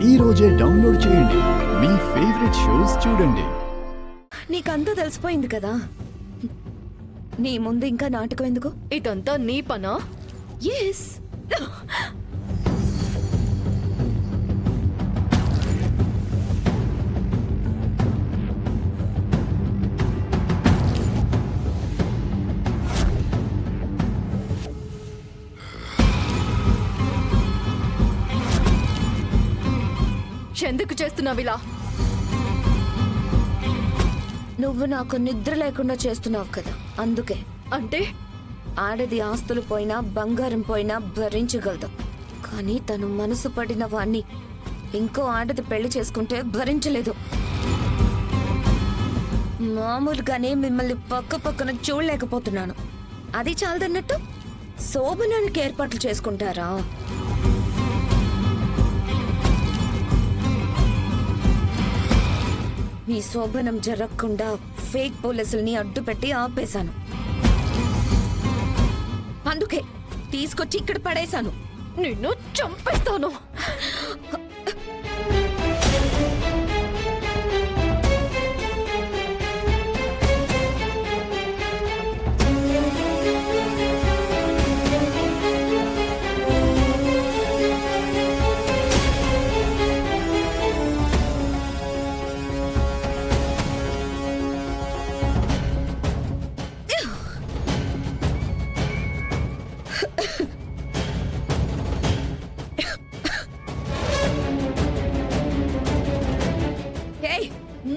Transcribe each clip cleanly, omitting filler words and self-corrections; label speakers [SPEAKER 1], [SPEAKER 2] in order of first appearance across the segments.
[SPEAKER 1] ఈ రోజే డౌన్లోడ్ చేయండి. మీ ఫేవరెట్ షోస్ చూడండి.
[SPEAKER 2] నీకంతా తెలిసిపోయింది కదా, నీ ముందు ఇంకా నాటకం ఎందుకు?
[SPEAKER 3] ఇదంతా నీ పనా?
[SPEAKER 2] ఎస్.
[SPEAKER 3] ఎందుకు చేస్తున్నావు ఇలా?
[SPEAKER 2] నువ్వు నాకు నిద్ర లేకుండా చేస్తున్నావు కదా, అందుకే.
[SPEAKER 3] అంటే
[SPEAKER 2] ఆడది ఆస్తులు పోయినా బంగారం పోయినా భరించగలదు, కానీ తను మనసు పడిన వాణ్ణి ఇంకో ఆడది పెళ్లి చేసుకుంటే భరించలేదు. మామూలుగానే మిమ్మల్ని పక్క పక్కన చూడలేకపోతున్నాను. అది చాలదన్నట్టు శోభనానికి ఏర్పాట్లు చేసుకుంటారా? మీ శోభనం జరగకుండా ఫేక్ పోలీసుల్ని అడ్డుపెట్టి ఆపేశాను. అందుకే తీసుకొచ్చి ఇక్కడ పడేశాను.
[SPEAKER 3] నిన్ను చంపేస్తాను.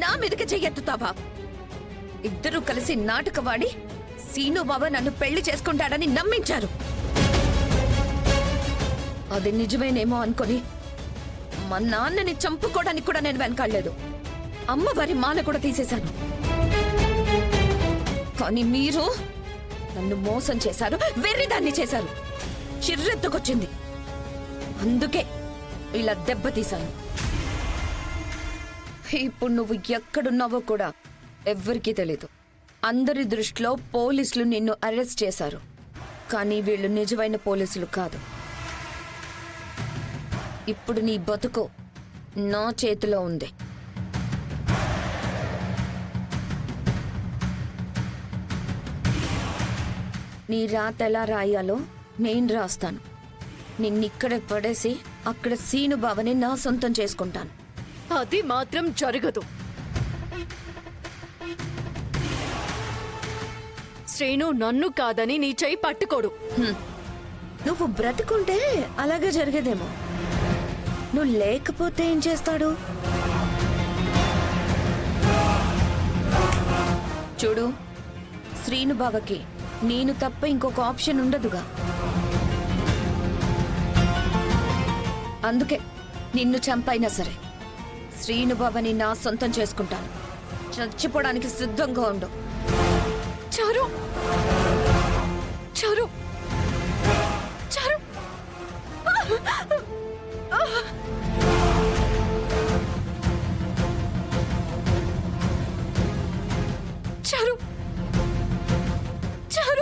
[SPEAKER 2] నా మీదకి చెయ్యెత్తుతావా? ఇద్దరూ కలిసి నాటకవాడి సీను బాబా నన్ను పెళ్లి చేసుకుంటాడని నమ్మించారు. అది నిజమేనేమో అనుకొని మా నాన్నని చంపుకోవడానికి కూడా నేను వెనకాడలేదు. అమ్మవారి మాల కూడా తీసేశాను. కానీ మీరు నన్ను మోసం చేశారు, వెర్రిదాన్ని చేశారు. చిర్రెత్తుకొచ్చింది, అందుకే ఇలా దెబ్బతీశాను. ఇప్పుడు నువ్వు ఎక్కడున్నావో కూడా ఎవ్వరికీ తెలీదు. అందరి దృష్టిలో పోలీసులు నిన్ను అరెస్ట్ చేశారు, కానీ వీళ్ళు నిజమైన పోలీసులు కాదు. ఇప్పుడు నీ బతుకు నా చేతిలో ఉంది. నీ రాత ఎలా రాయాలో నేను రాస్తాను. నిన్నిక్కడే పడేసి అక్కడ సీను బావని నా సొంతం చేసుకుంటాను.
[SPEAKER 3] అది మాత్రం జరగదు. శ్రీను నన్ను కాదని నీ చెయ్యి పట్టుకోడు.
[SPEAKER 2] నువ్వు బ్రతుకుంటే అలాగే జరిగేదేమో, నువ్వు లేకపోతే ఏం చేస్తాడు? చూడు, శ్రీను బావకి నేను తప్ప ఇంకొక ఆప్షన్ ఉండదుగా. అందుకే నిన్ను చంపైనా సరే శ్రీను బావని నా సొంతం చేసుకుంటాను. చచ్చిపోవడానికి సిద్ధంగా ఉండు.
[SPEAKER 3] చారు, చారు, చారు. చారు, చారు.